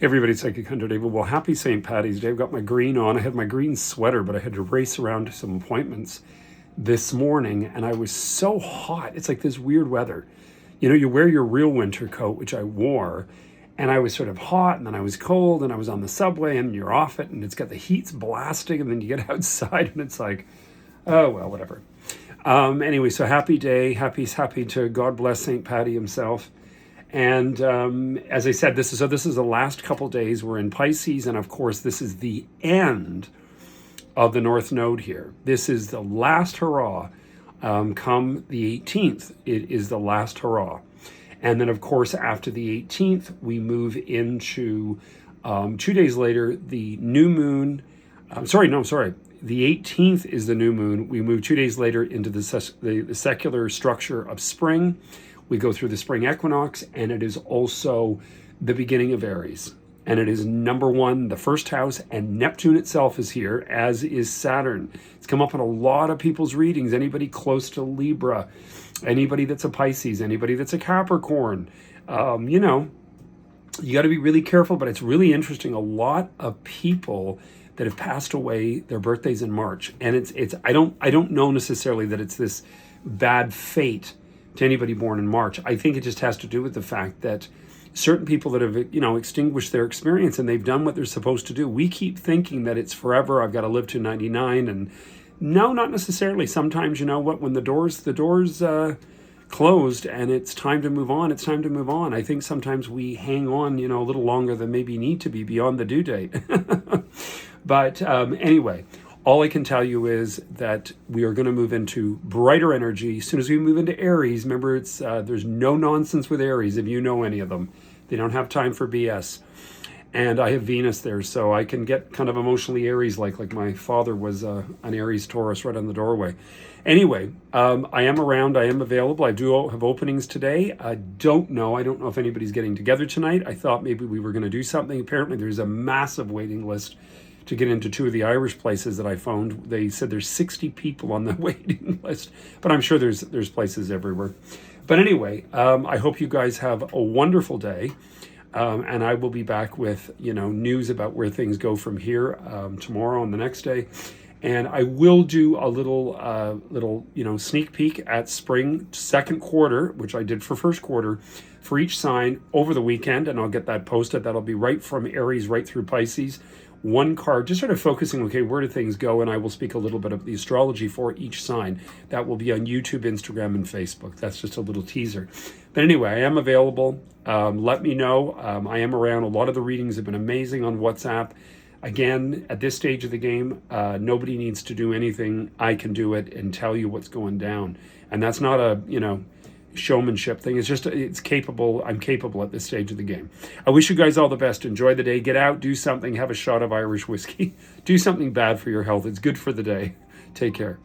Everybody, Psychic Hunter David. Well, happy St. Paddy's Day. I've got my green on. I had my green sweater, but I had to race around to some appointments this morning, and I was so hot. It's like this weird weather. You know, you wear your real winter coat, which I wore, and I was sort of hot, and then I was cold, and I was on the subway, and you're off it, and it's got the heat's blasting, and then you get outside, and it's like, oh, well, whatever. Anyway, so happy day. Happy to God bless St. Paddy himself. And as I said, this is the last couple days. We're in Pisces, and of course, this is the end of the North Node here. This is the last hurrah. Come the 18th, it is the last hurrah. And then, of course, after the 18th, we move into 2 days later, the new moon. The 18th is the new moon. We move 2 days later into the secular structure of spring. We go through the spring equinox, and it is also the beginning of Aries. And it is number one, the first house, and Neptune itself is here, as is Saturn. It's come up in a lot of people's readings. Anybody close to Libra, anybody that's a Pisces, anybody that's a Capricorn, you know, you got to be really careful, but it's really interesting. A lot of people that have passed away, their birthdays in March. And I don't know necessarily that it's this bad fate to anybody born in March. I think it just has to do with the fact that certain people that have, you know, extinguished their experience and they've done what they're supposed to do. We keep thinking that it's forever. I've got to live to 99, and no, not necessarily. Sometimes, you know what, when the doors closed and it's time to move on, it's time to move on. I think sometimes we hang on, you know, a little longer than maybe need to be beyond the due date. But anyway, all I can tell you is that we are going to move into brighter energy. As soon as we move into Aries, remember, it's there's no nonsense with Aries, if you know any of them. They don't have time for BS. And I have Venus there, so I can get kind of emotionally Aries-like my father was an Aries Taurus right on the doorway. Anyway, I am around. I am available. I do have openings today. I don't know if anybody's getting together tonight. I thought maybe we were going to do something. Apparently, there's a massive waiting list to get into two of the Irish places that I phoned. They said there's 60 people on the waiting list, but I'm sure there's places everywhere. But anyway, I hope you guys have a wonderful day, and I will be back with, you know, news about where things go from here tomorrow and the next day. And I will do a little you know, sneak peek at spring second quarter, which I did for first quarter, for each sign over the weekend, and I'll get that posted. That'll be right from Aries right through Pisces. One card, just sort of focusing, okay, where do things go? And I will speak a little bit of the astrology for each sign. That will be on YouTube, Instagram, and Facebook. That's just a little teaser. But anyway, I am available. Let me know. I am around. A lot of the readings have been amazing on WhatsApp. Again, at this stage of the game, nobody needs to do anything. I can do it and tell you what's going down. And that's not a, you know, showmanship thing. It's just, it's capable. I'm capable at this stage of the game. I wish you guys all the best. Enjoy the day. Get out, do something, have a shot of Irish whiskey. Do something bad for your health. It's good for the day. Take care.